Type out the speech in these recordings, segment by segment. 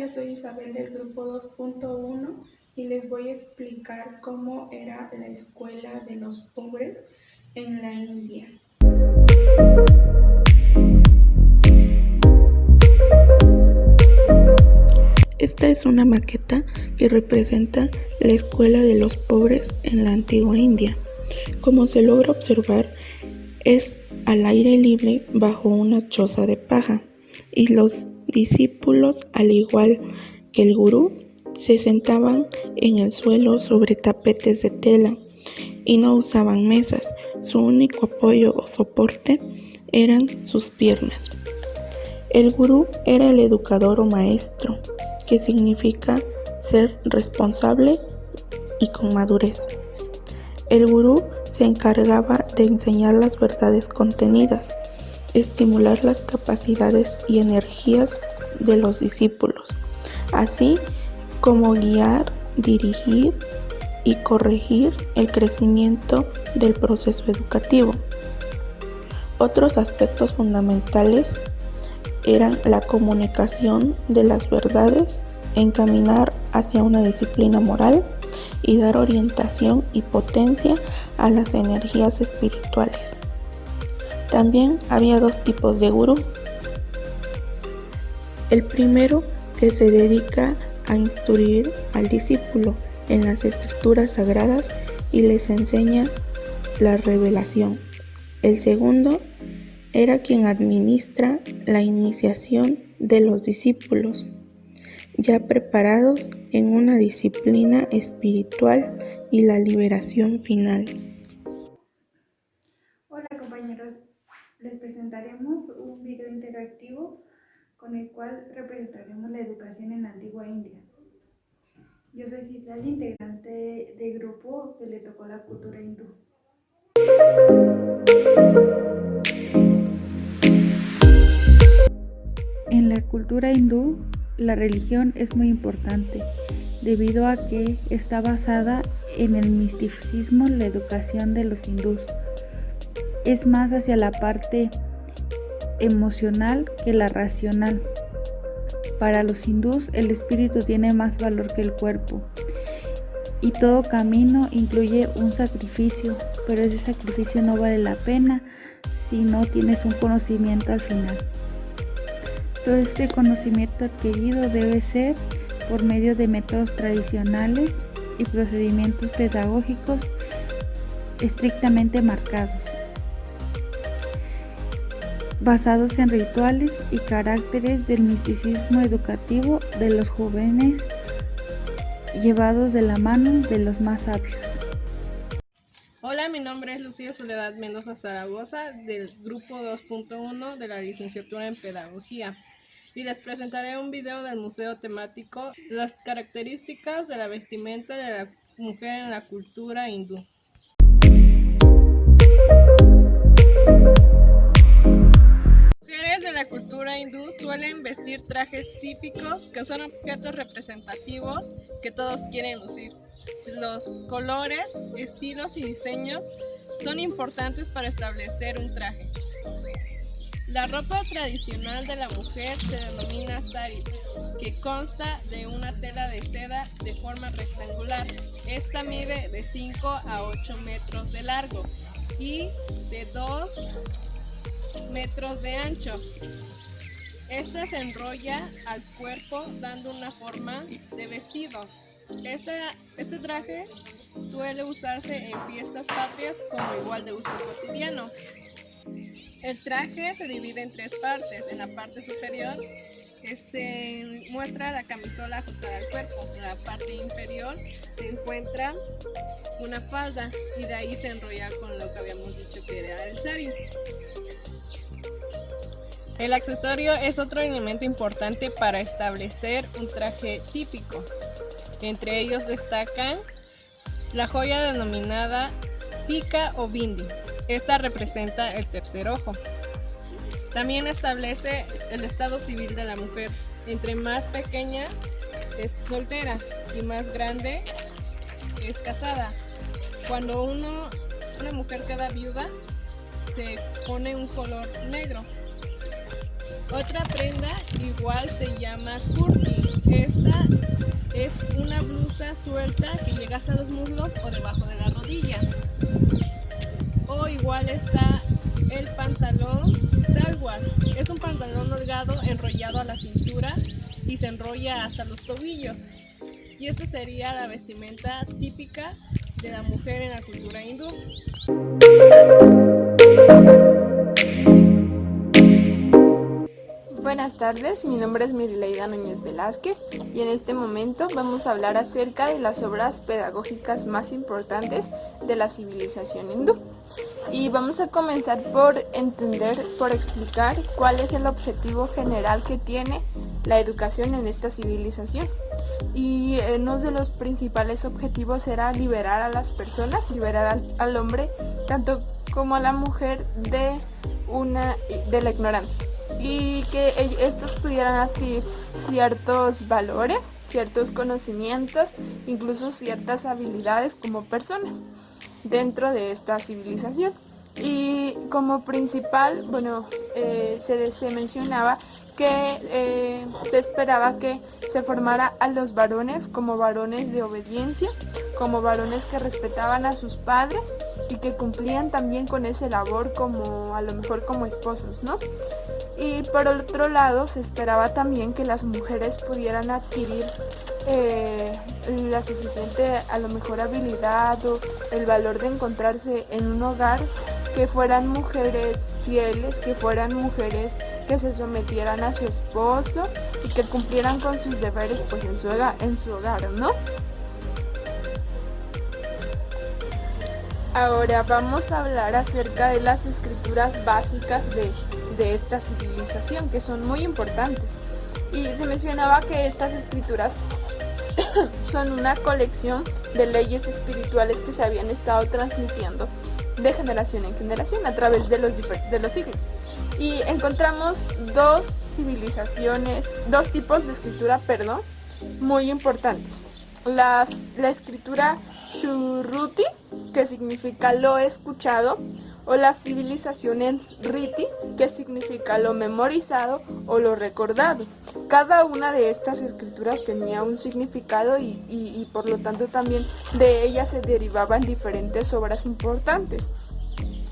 Hola, soy Isabel del grupo 2.1 y les voy a explicar cómo era la escuela de los pobres en la India. Esta es una maqueta que representa la escuela de los pobres en la antigua India. Como se logra observar, es al aire libre bajo una choza de paja, y los discípulos, al igual que el gurú, se sentaban en el suelo sobre tapetes de tela y no usaban mesas. Su único apoyo o soporte eran sus piernas. El gurú era el educador o maestro, que significa ser responsable y con madurez. El gurú se encargaba de enseñar las verdades contenidas, estimular las capacidades y energías de los discípulos, así como guiar, dirigir y corregir el crecimiento del proceso educativo. Otros aspectos fundamentales eran la comunicación de las verdades, encaminar hacia una disciplina moral y dar orientación y potencia a las energías espirituales. También había dos tipos de gurú. El primero, que se dedica a instruir al discípulo en las escrituras sagradas y les enseña la revelación. El segundo era quien administra la iniciación de los discípulos, ya preparados en una disciplina espiritual y la liberación final. Hola compañeros, les presentaremos un video interactivo con el cual representaremos la educación en la antigua India. Yo soy Citlali, integrante del grupo que le tocó la cultura hindú. En la cultura hindú, la religión es muy importante, debido a que está basada en el misticismo. La educación de los hindús es más hacia la parte emocional que la racional. Para los hindús, el espíritu tiene más valor que el cuerpo, y todo camino incluye un sacrificio, pero ese sacrificio no vale la pena si no tienes un conocimiento al final. Todo este conocimiento adquirido debe ser por medio de métodos tradicionales y procedimientos pedagógicos estrictamente marcados, basados en rituales y caracteres del misticismo educativo de los jóvenes, llevados de la mano de los más sabios. Hola, mi nombre es Lucía Soledad Mendoza Zaragoza, del grupo 2.1 de la licenciatura en Pedagogía, y les presentaré un video del museo temático, las características de la vestimenta de la mujer en la cultura hindú. Mujeres de la cultura hindú suelen vestir trajes típicos que son objetos representativos que todos quieren lucir. Los colores, estilos y diseños son importantes para establecer un traje. La ropa tradicional de la mujer se denomina sari, que consta de una tela de seda de forma rectangular. Esta mide de 5 a 8 metros de largo y de 2 metros de ancho. Esta se enrolla al cuerpo dando una forma de vestido. Este traje suele usarse en fiestas patrias como igual de uso cotidiano. El traje se divide en tres partes. En la parte superior se muestra la camisola ajustada al cuerpo. En la parte inferior se encuentra una falda y de ahí se enrolla con lo que habíamos dicho que era el sari. El accesorio es otro elemento importante para establecer un traje típico. Entre ellos destacan la joya denominada tika o bindi. Esta representa el tercer ojo. También establece el estado civil de la mujer. Entre más pequeña es soltera y más grande es casada. Cuando una mujer queda viuda, se pone un color negro. Otra prenda igual se llama kurti. Esta es una blusa suelta que llega hasta los muslos o debajo de la rodilla. O igual está el pantalón salwar. Es un pantalón holgado enrollado a la cintura y se enrolla hasta los tobillos. Y esta sería la vestimenta típica de la mujer en la cultura hindú. Buenas tardes, mi nombre es Mirileida Núñez Velázquez y en este momento vamos a hablar acerca de las obras pedagógicas más importantes de la civilización hindú. Y vamos a comenzar por explicar cuál es el objetivo general que tiene la educación en esta civilización. Y uno de los principales objetivos era liberar a las personas, liberar al hombre, tanto como a la mujer de la ignorancia, y que estos pudieran adquirir ciertos valores, ciertos conocimientos, incluso ciertas habilidades como personas dentro de esta civilización. Y como principal, se mencionaba que se esperaba que se formara a los varones como varones de obediencia, como varones que respetaban a sus padres y que cumplían también con ese labor a lo mejor como esposos, ¿no? Y por otro lado se esperaba también que las mujeres pudieran adquirir la suficiente a lo mejor habilidad o el valor de encontrarse en un hogar, que fueran mujeres fieles, que fueran mujeres que se sometieran a su esposo y que cumplieran con sus deberes pues en su hogar, ¿no? Ahora vamos a hablar acerca de las escrituras básicas de esta civilización, que son muy importantes. Y se mencionaba que estas escrituras son una colección de leyes espirituales que se habían estado transmitiendo de generación en generación a través de los siglos. Y encontramos dos tipos de escritura, muy importantes. La escritura Shruti, que significa lo escuchado, o la civilización Smriti, que significa lo memorizado o lo recordado. Cada una de estas escrituras tenía un significado y por lo tanto también de ellas se derivaban diferentes obras importantes.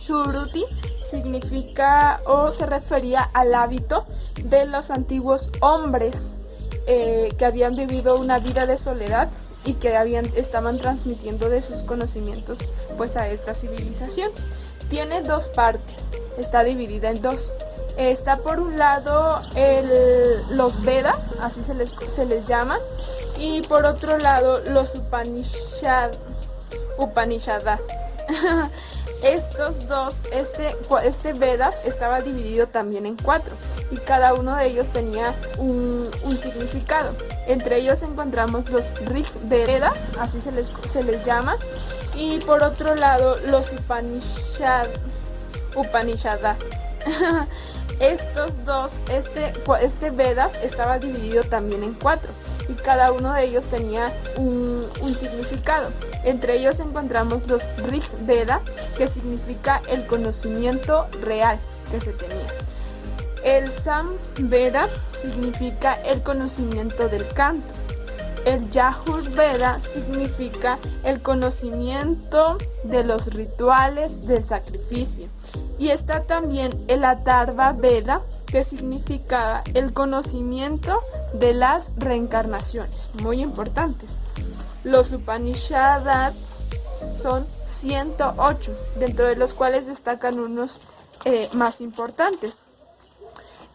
Shruti significa o se refería al hábito de los antiguos hombres que habían vivido una vida de soledad y que estaban transmitiendo de sus conocimientos pues a esta civilización. Tiene dos partes, está dividida en dos. Está por un lado los Vedas, así se les llama, y por otro lado los Upanishads. Estos dos, este Vedas estaba dividido también en 4 y cada uno de ellos tenía un significado. Entre ellos encontramos los Rig Vedas, así se les llama, y por otro lado los Upanishads. Estos dos, este Vedas estaba dividido también en 4 y cada uno de ellos tenía un significado. Entre ellos encontramos los Rig Veda, que significa el conocimiento real que se tenía. El Sam Veda significa el conocimiento del canto. El Yajur Veda significa el conocimiento de los rituales del sacrificio. Y está también el Atharva Veda, que significa el conocimiento de las reencarnaciones, muy importantes. Los Upanishads son 108, dentro de los cuales destacan unos más importantes.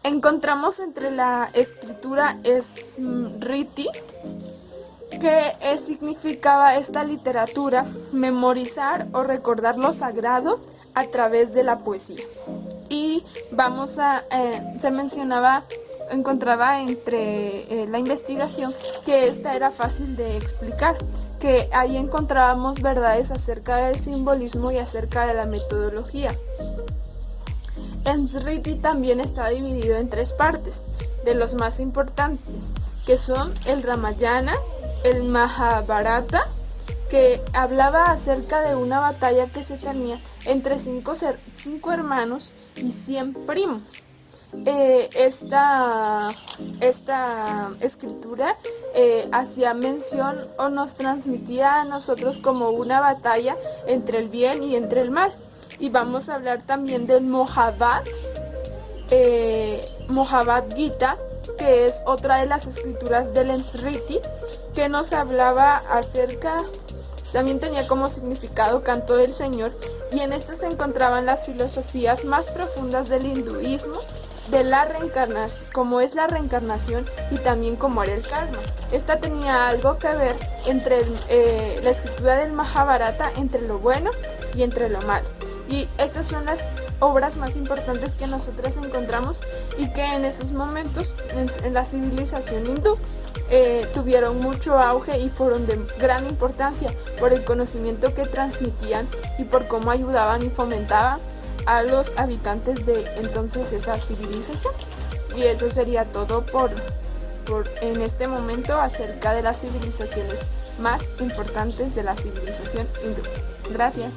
Encontramos entre la escritura Smriti, que significaba esta literatura, memorizar o recordar lo sagrado a través de la poesía. Y encontraba entre la investigación que esta era fácil de explicar, que ahí encontrábamos verdades acerca del simbolismo y acerca de la metodología. El Smriti también está dividido en 3 partes, de los más importantes, que son el Ramayana, el Mahabharata, que hablaba acerca de una batalla que se tenía entre 5 hermanos y 100 primos. esta escritura hacía mención o nos transmitía a nosotros como una batalla entre el bien y entre el mal. Y vamos a hablar también del Bhagavad Gita, que es otra de las escrituras del Smriti, que nos hablaba acerca, también tenía como significado canto del Señor, y en esto se encontraban las filosofías más profundas del hinduismo, de la reencarnación, como es la reencarnación y también como era el karma. Esta tenía algo que ver entre la escritura del Mahabharata, entre lo bueno y entre lo malo. Y estas son las obras más importantes que nosotros encontramos y que en esos momentos en la civilización hindú tuvieron mucho auge y fueron de gran importancia por el conocimiento que transmitían y por cómo ayudaban y fomentaban a los habitantes de entonces esa civilización. Y eso sería todo por en este momento acerca de las civilizaciones más importantes de la civilización hindú. Gracias.